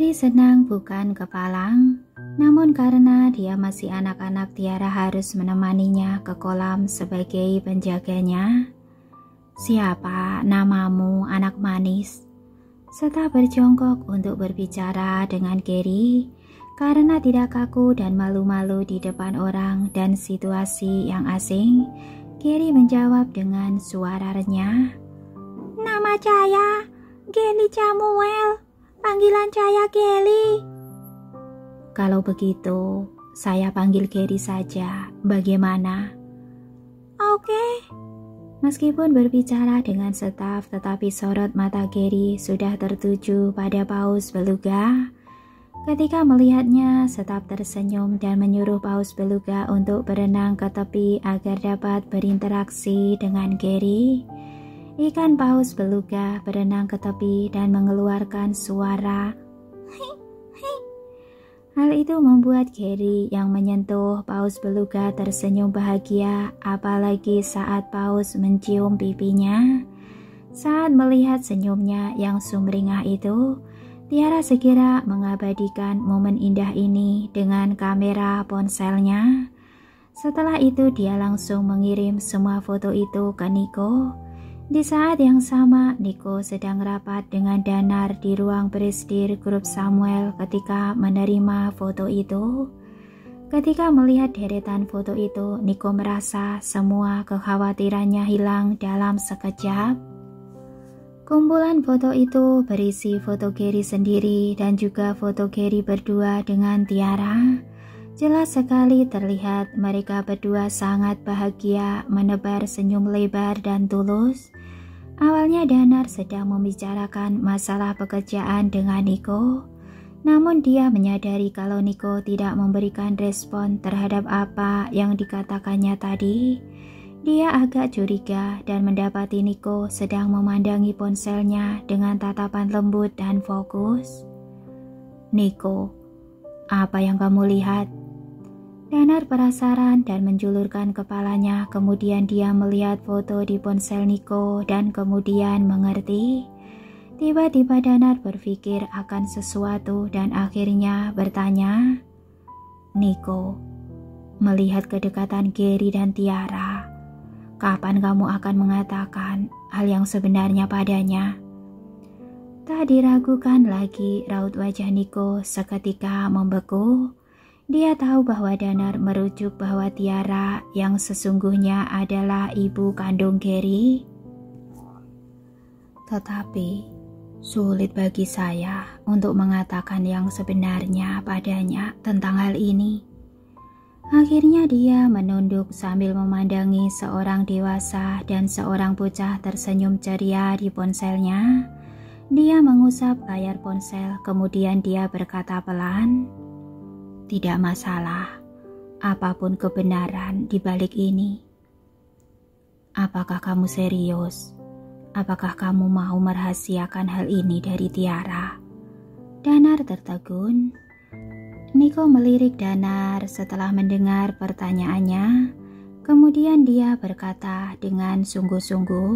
Gary senang bukan kepalang, namun karena dia masih anak-anak Tiara harus menemaninya ke kolam sebagai penjaganya. "Siapa namamu, anak manis?" Seta berjongkok untuk berbicara dengan Gary karena tidak kaku dan malu-malu di depan orang dan situasi yang asing. Gary menjawab dengan suara renyah, "Nama saya Gary Samuel. Panggilan saya Gary." "Kalau begitu, saya panggil Gary saja. Bagaimana?" "Oke." Meskipun berbicara dengan staf, tetapi sorot mata Gary sudah tertuju pada Paus Beluga. Ketika melihatnya, staf tersenyum dan menyuruh Paus Beluga untuk berenang ke tepi agar dapat berinteraksi dengan Gary. Ikan Paus Beluga berenang ke tepi dan mengeluarkan suara "hi, hi". Hal itu membuat Gary yang menyentuh Paus Beluga tersenyum bahagia, apalagi saat Paus mencium pipinya. Saat melihat senyumnya yang sumringah itu, Tiara segera mengabadikan momen indah ini dengan kamera ponselnya. Setelah itu dia langsung mengirim semua foto itu ke Nico. Di saat yang sama, Nico sedang rapat dengan Danar di ruang presidir grup Samuel ketika menerima foto itu. Ketika melihat deretan foto itu, Nico merasa semua kekhawatirannya hilang dalam sekejap. Kumpulan foto itu berisi foto Gary sendiri dan juga foto Gary berdua dengan Tiara. Jelas sekali terlihat mereka berdua sangat bahagia, menebar senyum lebar dan tulus. Awalnya Danar sedang membicarakan masalah pekerjaan dengan Nico, namun dia menyadari kalau Nico tidak memberikan respon terhadap apa yang dikatakannya tadi. Dia agak curiga dan mendapati Nico sedang memandangi ponselnya dengan tatapan lembut dan fokus. "Nico, apa yang kamu lihat?" Danar penasaran dan menjulurkan kepalanya, kemudian dia melihat foto di ponsel Nico dan kemudian mengerti. Tiba-tiba Danar berpikir akan sesuatu dan akhirnya bertanya, "Nico, melihat kedekatan Gary dan Tiara, kapan kamu akan mengatakan hal yang sebenarnya padanya?" Tak diragukan lagi, raut wajah Nico seketika membeku. Dia tahu bahwa Danar merujuk bahwa Tiara yang sesungguhnya adalah ibu kandung Gary. Tetapi sulit bagi saya untuk mengatakan yang sebenarnya padanya tentang hal ini. Akhirnya dia menunduk sambil memandangi seorang dewasa dan seorang bocah tersenyum ceria di ponselnya. Dia mengusap layar ponsel, kemudian dia berkata pelan, "Tidak masalah, apapun kebenaran di balik ini." "Apakah kamu serius? Apakah kamu mau merahasiakan hal ini dari Tiara?" Danar tertegun. Nico melirik Danar setelah mendengar pertanyaannya. Kemudian dia berkata dengan sungguh-sungguh,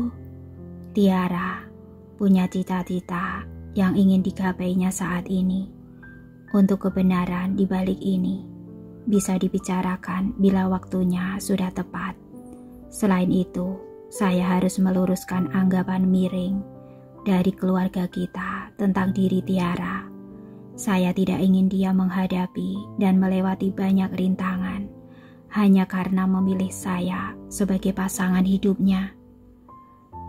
"Tiara punya cita-cita yang ingin digapainya saat ini. Untuk kebenaran di balik ini bisa dibicarakan bila waktunya sudah tepat. Selain itu, saya harus meluruskan anggapan miring dari keluarga kita tentang diri Tiara. Saya tidak ingin dia menghadapi dan melewati banyak rintangan hanya karena memilih saya sebagai pasangan hidupnya."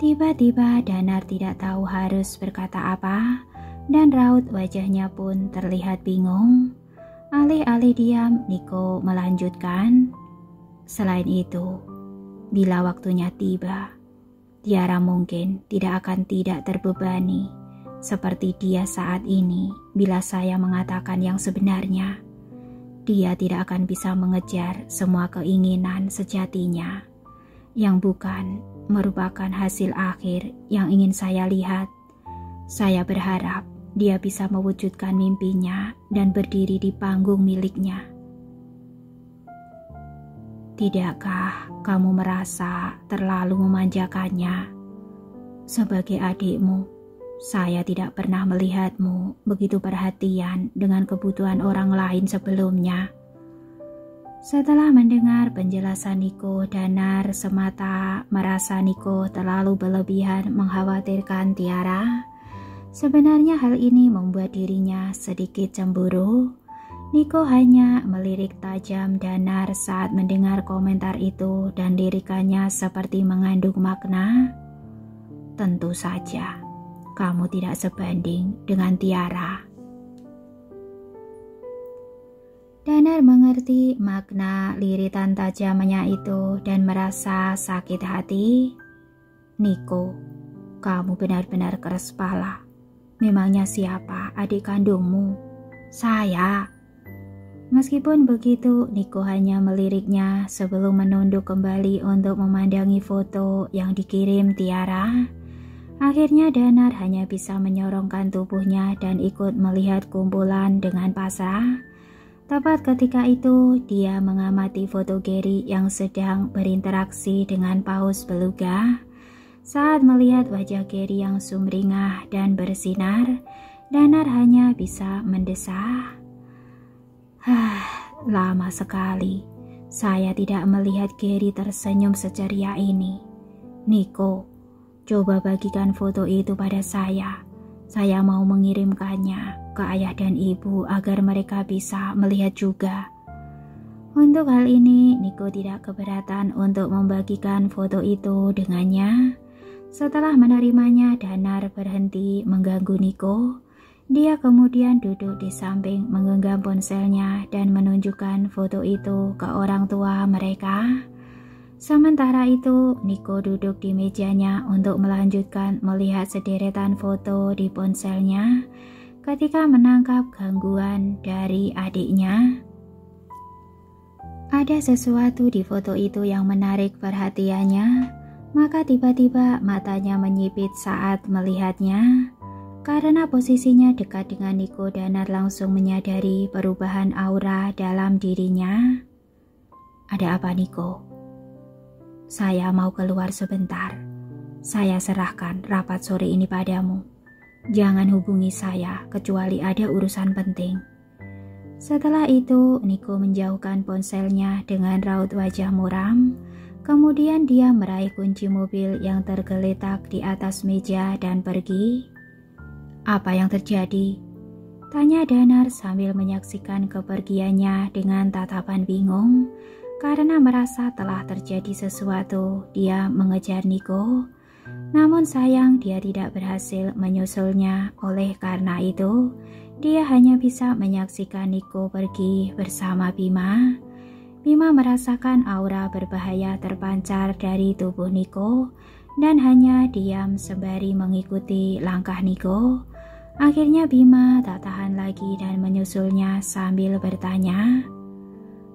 Tiba-tiba Danar tidak tahu harus berkata apa, dan raut wajahnya pun terlihat bingung. Alih-alih diam, Nico melanjutkan, "Selain itu, bila waktunya tiba, Tiara mungkin tidak akan tidak terbebani seperti dia saat ini. Bila saya mengatakan yang sebenarnya, dia tidak akan bisa mengejar semua keinginan sejatinya, yang bukan merupakan hasil akhir yang ingin saya lihat. Saya berharap dia bisa mewujudkan mimpinya dan berdiri di panggung miliknya." "Tidakkah kamu merasa terlalu memanjakannya? Sebagai adikmu, Saya tidak pernah melihatmu begitu perhatian dengan kebutuhan orang lain sebelumnya. Setelah mendengar penjelasan Niko, Danar semata merasa Niko terlalu berlebihan mengkhawatirkan Tiara. Sebenarnya hal ini membuat dirinya sedikit cemburu. Niko hanya melirik tajam Danar saat mendengar komentar itu dan lirikannya seperti mengandung makna. Tentu saja, kamu tidak sebanding dengan Tiara. Danar mengerti makna liritan tajamnya itu dan merasa sakit hati. Niko, kamu benar-benar keras kepala. Memangnya siapa adik kandungmu? Saya. Meskipun begitu, Niko hanya meliriknya sebelum menunduk kembali untuk memandangi foto yang dikirim Tiara. Akhirnya Danar hanya bisa menyorongkan tubuhnya dan ikut melihat kumpulan dengan pasrah. Tepat ketika itu, dia mengamati foto Gary yang sedang berinteraksi dengan paus beluga. Saat melihat wajah Gary yang sumringah dan bersinar, Danar hanya bisa mendesah. Lama sekali saya tidak melihat Gary tersenyum seceria ini. Niko, coba bagikan foto itu pada saya. Saya mau mengirimkannya ke ayah dan ibu agar mereka bisa melihat juga. Untuk hal ini, Niko tidak keberatan untuk membagikan foto itu dengannya. Setelah menerimanya, Danar berhenti mengganggu Niko. Dia kemudian duduk di samping menggenggam ponselnya dan menunjukkan foto itu ke orang tua mereka. Sementara itu, Niko duduk di mejanya untuk melanjutkan melihat sederetan foto di ponselnya ketika menangkap gangguan dari adiknya. Ada sesuatu di foto itu yang menarik perhatiannya, maka tiba-tiba matanya menyipit saat melihatnya. Karena posisinya dekat dengan Niko, Danar langsung menyadari perubahan aura dalam dirinya. Ada apa, Niko? Saya mau keluar sebentar. Saya serahkan rapat sore ini padamu. Jangan hubungi saya kecuali ada urusan penting. Setelah itu, Niko menjauhkan ponselnya dengan raut wajah muram. Kemudian dia meraih kunci mobil yang tergeletak di atas meja dan pergi. Apa yang terjadi? Tanya Danar sambil menyaksikan kepergiannya dengan tatapan bingung. Karena merasa telah terjadi sesuatu, dia mengejar Niko. Namun sayang dia tidak berhasil menyusulnya. Oleh karena itu, dia hanya bisa menyaksikan Niko pergi bersama Bima. Bima merasakan aura berbahaya terpancar dari tubuh Niko dan hanya diam sembari mengikuti langkah Niko. Akhirnya Bima tak tahan lagi dan menyusulnya sambil bertanya,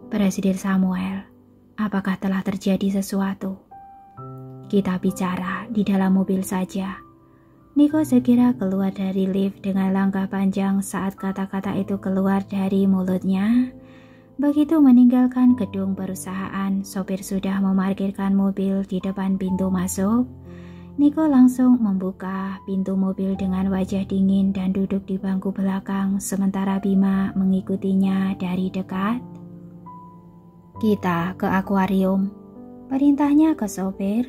Presiden Samuel, apakah telah terjadi sesuatu? Kita bicara di dalam mobil saja. Niko segera keluar dari lift dengan langkah panjang saat kata-kata itu keluar dari mulutnya. Begitu meninggalkan gedung perusahaan, sopir sudah memarkirkan mobil di depan pintu masuk. Niko langsung membuka pintu mobil dengan wajah dingin dan duduk di bangku belakang sementara Bima mengikutinya dari dekat. Kita ke akuarium, perintahnya ke sopir.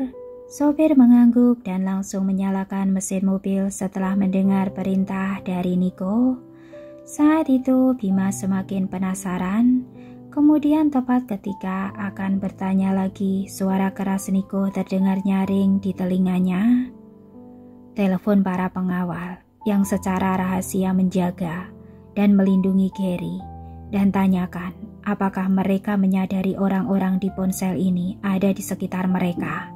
Sopir mengangguk dan langsung menyalakan mesin mobil setelah mendengar perintah dari Niko. Saat itu Bima semakin penasaran. Kemudian tepat ketika akan bertanya lagi, suara keras Niko terdengar nyaring di telinganya. Telepon para pengawal yang secara rahasia menjaga dan melindungi Gary dan tanyakan apakah mereka menyadari orang-orang di ponsel ini ada di sekitar mereka.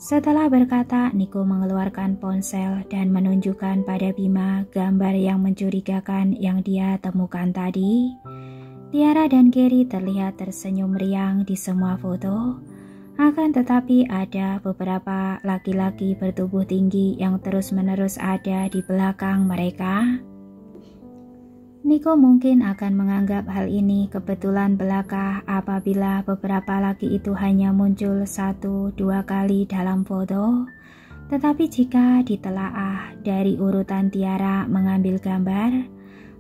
Setelah berkata, Niko mengeluarkan ponsel dan menunjukkan pada Bima gambar yang mencurigakan yang dia temukan tadi. Tiara dan Gary terlihat tersenyum riang di semua foto. Akan tetapi ada beberapa laki-laki bertubuh tinggi yang terus-menerus ada di belakang mereka. Niko mungkin akan menganggap hal ini kebetulan belaka apabila beberapa laki itu hanya muncul 1-2 kali dalam foto. Tetapi jika ditelaah dari urutan Tiara mengambil gambar,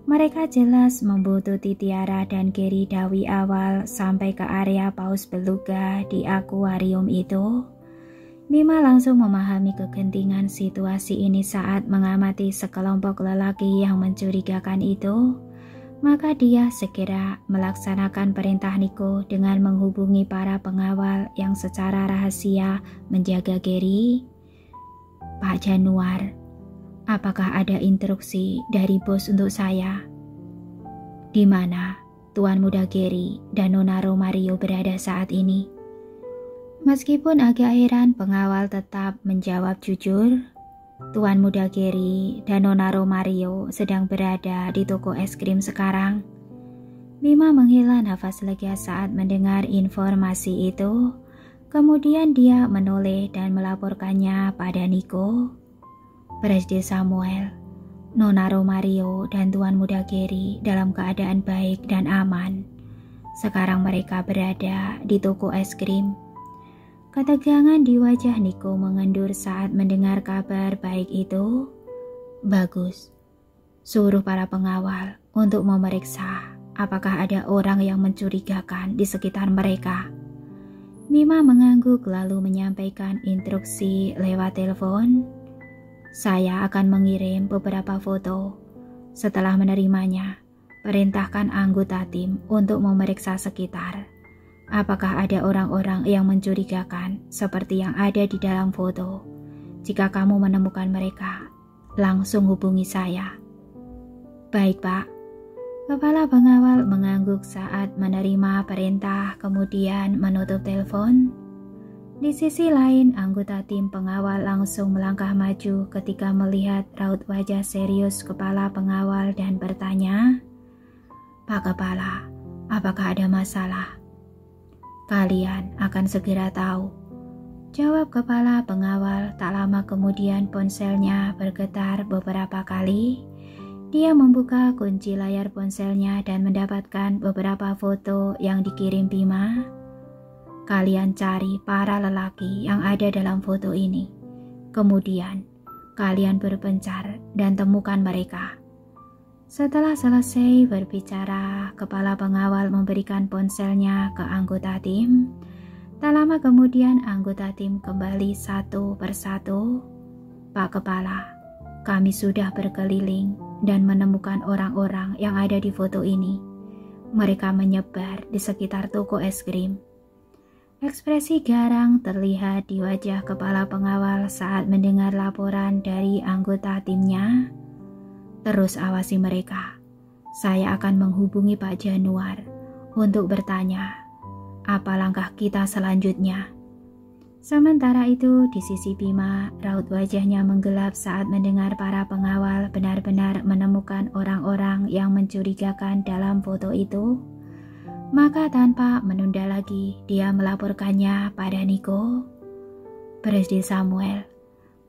mereka jelas membuntuti Tiara dan Gary dari awal sampai ke area paus beluga di akuarium itu. Mima langsung memahami kegentingan situasi ini saat mengamati sekelompok lelaki yang mencurigakan itu. Maka dia segera melaksanakan perintah Niko dengan menghubungi para pengawal yang secara rahasia menjaga Gary. Pak Januar, apakah ada instruksi dari bos untuk saya? Di mana Tuan Muda Gary dan Nona Romario berada saat ini? Meskipun agak heran, pengawal tetap menjawab jujur. Tuan Muda Gary dan Nona Romario sedang berada di toko es krim sekarang. Mima menghela nafas lega saat mendengar informasi itu. Kemudian dia menoleh dan melaporkannya pada Niko. Presiden Samuel, Nona Romario dan Tuan Muda Gary dalam keadaan baik dan aman. Sekarang mereka berada di toko es krim. Ketegangan di wajah Niko mengendur saat mendengar kabar baik itu. Bagus. Suruh para pengawal untuk memeriksa apakah ada orang yang mencurigakan di sekitar mereka. Mima mengangguk lalu menyampaikan instruksi lewat telepon. Saya akan mengirim beberapa foto. Setelah menerimanya, perintahkan anggota tim untuk memeriksa sekitar. Apakah ada orang-orang yang mencurigakan seperti yang ada di dalam foto? Jika kamu menemukan mereka, langsung hubungi saya. Baik, Pak. Kepala pengawal mengangguk saat menerima perintah, kemudian menutup telepon. Di sisi lain, anggota tim pengawal langsung melangkah maju ketika melihat raut wajah serius kepala pengawal dan bertanya, Pak Kepala, apakah ada masalah? Kalian akan segera tahu. Jawab kepala pengawal. Tak lama kemudian ponselnya bergetar beberapa kali. Dia membuka kunci layar ponselnya dan mendapatkan beberapa foto yang dikirim Bima. Kalian cari para lelaki yang ada dalam foto ini. Kemudian, kalian berpencar dan temukan mereka. Setelah selesai berbicara, kepala pengawal memberikan ponselnya ke anggota tim. Tak lama kemudian anggota tim kembali satu persatu. Pak Kepala, kami sudah berkeliling dan menemukan orang-orang yang ada di foto ini. Mereka menyebar di sekitar toko es krim. Ekspresi garang terlihat di wajah kepala pengawal saat mendengar laporan dari anggota timnya. Terus awasi mereka. Saya akan menghubungi Pak Januar untuk bertanya apa langkah kita selanjutnya. Sementara itu di sisi Bima, raut wajahnya menggelap saat mendengar para pengawal benar-benar menemukan orang-orang yang mencurigakan dalam foto itu. Maka tanpa menunda lagi, dia melaporkannya pada Niko. Presiden Samuel,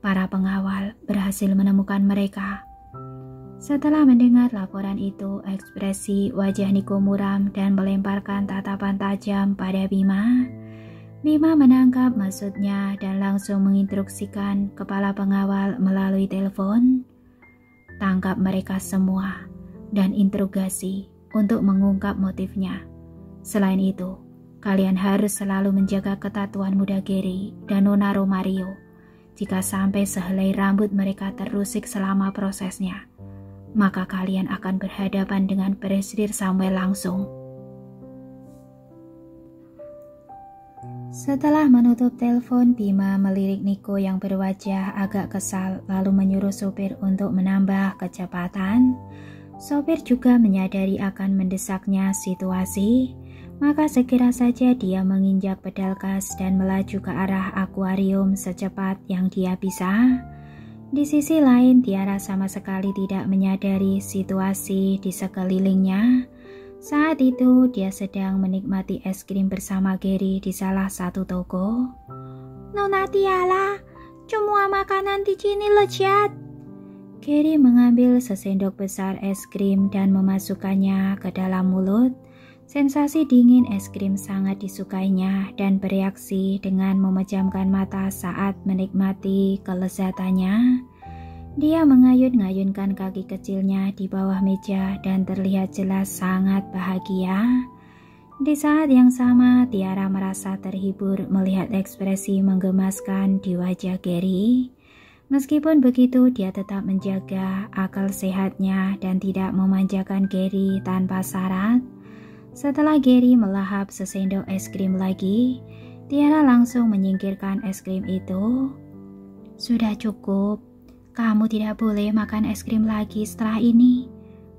para pengawal berhasil menemukan mereka. Setelah mendengar laporan itu, ekspresi wajah Niko muram dan melemparkan tatapan tajam pada Bima. Bima menangkap maksudnya dan langsung menginstruksikan kepala pengawal melalui telepon. Tangkap mereka semua dan interogasi untuk mengungkap motifnya. Selain itu, kalian harus selalu menjaga ketat Tuan Muda Gary dan Nona Romario. Jika sampai sehelai rambut mereka terusik selama prosesnya, maka kalian akan berhadapan dengan Presiden Samuel langsung. Setelah menutup telepon, Bima melirik Niko yang berwajah agak kesal lalu menyuruh sopir untuk menambah kecepatan. Sopir juga menyadari akan mendesaknya situasi, maka segera saja dia menginjak pedal gas dan melaju ke arah akuarium secepat yang dia bisa. Di sisi lain, Tiara sama sekali tidak menyadari situasi di sekelilingnya. Saat itu, dia sedang menikmati es krim bersama Gary di salah satu toko. Nona Tiara, semua makanan di sini lezat. Gary mengambil sesendok besar es krim dan memasukkannya ke dalam mulut. Sensasi dingin es krim sangat disukainya dan bereaksi dengan memejamkan mata saat menikmati kelezatannya. Dia mengayun-ngayunkan kaki kecilnya di bawah meja dan terlihat jelas sangat bahagia. Di saat yang sama, Tiara merasa terhibur melihat ekspresi menggemaskan di wajah Gary. Meskipun begitu, dia tetap menjaga akal sehatnya dan tidak memanjakan Gary tanpa syarat. Setelah Gary melahap sesendok es krim lagi, Tiara langsung menyingkirkan es krim itu. "Sudah cukup, kamu tidak boleh makan es krim lagi setelah ini.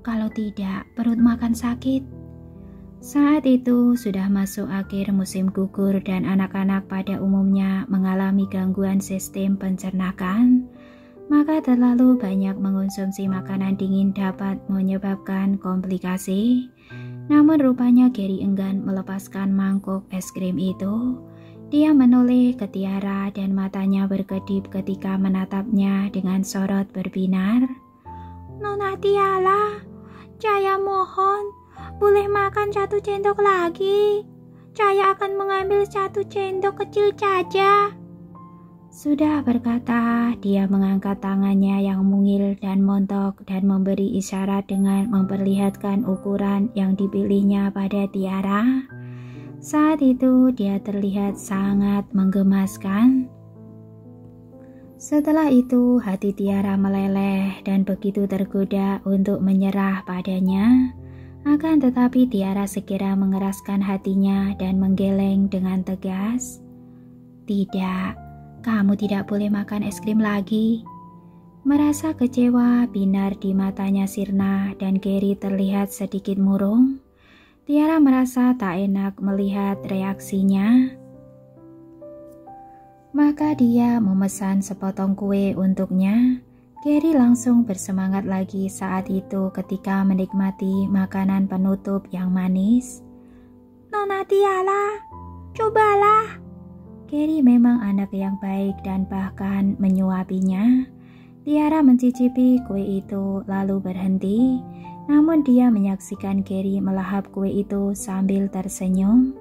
Kalau tidak, perut makan sakit." Saat itu sudah masuk akhir musim gugur dan anak-anak pada umumnya mengalami gangguan sistem pencernaan. Maka terlalu banyak mengonsumsi makanan dingin dapat menyebabkan komplikasi. Namun rupanya Gary enggan melepaskan mangkuk es krim itu. Dia menoleh ke Tiara dan matanya berkedip ketika menatapnya dengan sorot berbinar. "Nona Tiara, saya mohon, boleh makan 1 sendok lagi. Saya akan mengambil 1 sendok kecil saja." Sudah berkata, dia mengangkat tangannya yang mungil dan montok dan memberi isyarat dengan memperlihatkan ukuran yang dipilihnya pada Tiara. Saat itu dia terlihat sangat menggemaskan. Setelah itu hati Tiara meleleh dan begitu tergoda untuk menyerah padanya. Akan tetapi Tiara segera mengeraskan hatinya dan menggeleng dengan tegas. "Tidak, kamu tidak boleh makan es krim lagi." Merasa kecewa binar di matanya sirna dan Gary terlihat sedikit murung. Tiara merasa tak enak melihat reaksinya. Maka dia memesan sepotong kue untuknya. Gary langsung bersemangat lagi saat itu ketika menikmati makanan penutup yang manis. "Nona Tiara, cobalah." Gary memang anak yang baik dan bahkan menyuapinya. Tiara mencicipi kue itu lalu berhenti, namun dia menyaksikan Gary melahap kue itu sambil tersenyum.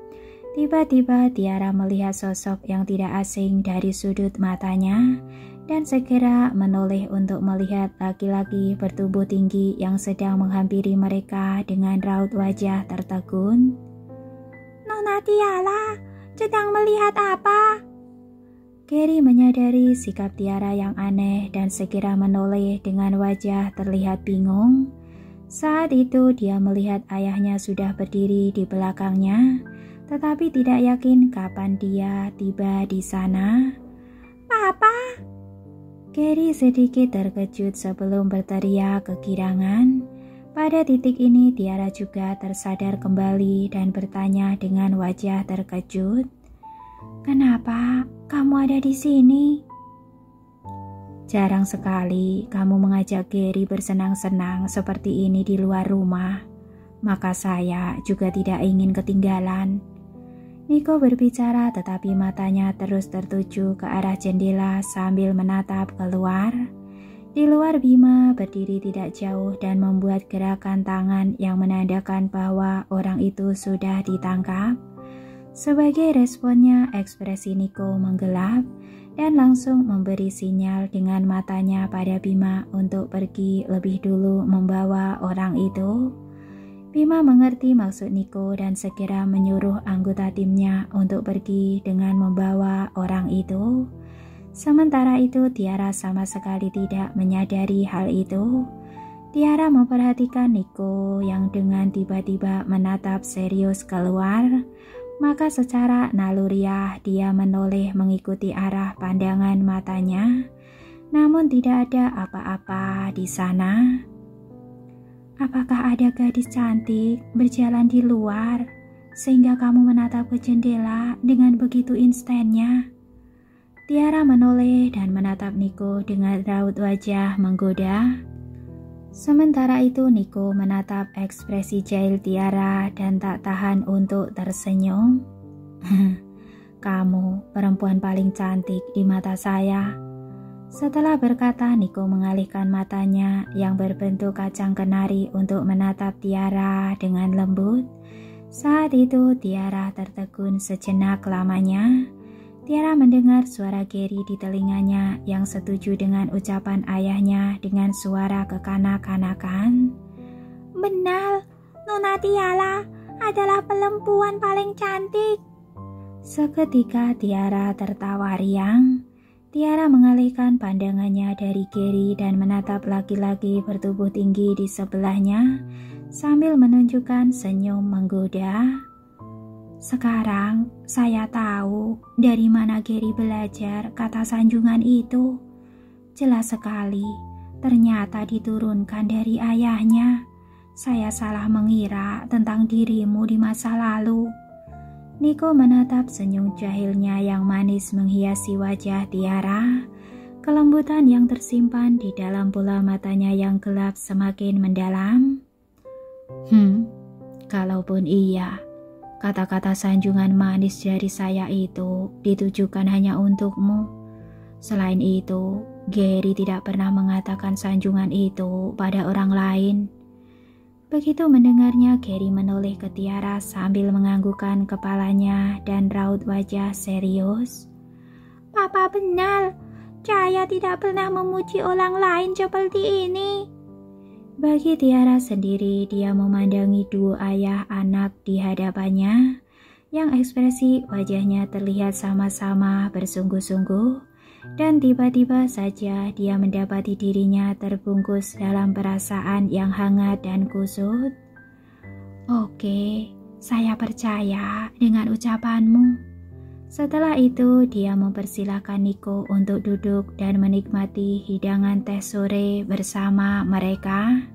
Tiba-tiba Tiara melihat sosok yang tidak asing dari sudut matanya dan segera menoleh untuk melihat laki-laki bertubuh tinggi yang sedang menghampiri mereka dengan raut wajah tertegun. "Nona Tiara, sedang melihat apa?" Gary menyadari sikap Tiara yang aneh dan segera menoleh dengan wajah terlihat bingung. Saat itu dia melihat ayahnya sudah berdiri di belakangnya, tetapi tidak yakin kapan dia tiba di sana. "Papa!" Gary sedikit terkejut sebelum berteriak kegirangan. Pada titik ini Tiara juga tersadar kembali dan bertanya dengan wajah terkejut. "Kenapa kamu ada di sini?" "Jarang sekali kamu mengajak Gary bersenang-senang seperti ini di luar rumah. Maka saya juga tidak ingin ketinggalan." Nico berbicara tetapi matanya terus tertuju ke arah jendela sambil menatap keluar. Di luar Bima berdiri tidak jauh dan membuat gerakan tangan yang menandakan bahwa orang itu sudah ditangkap. Sebagai responnya, ekspresi Nico menggelap dan langsung memberi sinyal dengan matanya pada Bima untuk pergi lebih dulu membawa orang itu. Bima mengerti maksud Nico dan segera menyuruh anggota timnya untuk pergi dengan membawa orang itu. Sementara itu Tiara sama sekali tidak menyadari hal itu. Tiara memperhatikan Nico yang dengan tiba-tiba menatap serius keluar. Maka secara naluriah dia menoleh mengikuti arah pandangan matanya. Namun tidak ada apa-apa di sana. "Apakah ada gadis cantik berjalan di luar sehingga kamu menatap ke jendela dengan begitu instannya?" Tiara menoleh dan menatap Nico dengan raut wajah menggoda. Sementara itu Nico menatap ekspresi jahil Tiara dan tak tahan untuk tersenyum. "Kamu perempuan paling cantik di mata saya." Setelah berkata, Nico mengalihkan matanya yang berbentuk kacang kenari untuk menatap Tiara dengan lembut. Saat itu Tiara tertegun sejenak lamanya. Tiara mendengar suara Gary di telinganya yang setuju dengan ucapan ayahnya dengan suara kekanak-kanakan. Benar, Nona Tiara adalah perempuan paling cantik. Seketika Tiara tertawa riang. Tiara mengalihkan pandangannya dari Gary dan menatap laki-laki bertubuh tinggi di sebelahnya sambil menunjukkan senyum menggoda. Sekarang saya tahu dari mana Gary belajar kata sanjungan itu. Jelas sekali, ternyata diturunkan dari ayahnya. Saya salah mengira tentang dirimu di masa lalu. Niko menatap senyum jahilnya yang manis menghiasi wajah Tiara. Kelembutan yang tersimpan di dalam bola matanya yang gelap semakin mendalam. Kalaupun iya, kata-kata sanjungan manis dari saya itu ditujukan hanya untukmu. Selain itu, Gary tidak pernah mengatakan sanjungan itu pada orang lain. Begitu mendengarnya, Gary menoleh ke Tiara sambil menganggukkan kepalanya dan raut wajah serius. Papa benar, saya tidak pernah memuji orang lain seperti ini. Bagi Tiara sendiri, dia memandangi dua ayah anak di hadapannya, yang ekspresi wajahnya terlihat sama-sama bersungguh-sungguh, dan tiba-tiba saja dia mendapati dirinya terbungkus dalam perasaan yang hangat dan kusut. Oke, saya percaya dengan ucapanmu. Setelah itu, dia mempersilahkan Niko untuk duduk dan menikmati hidangan teh sore bersama mereka.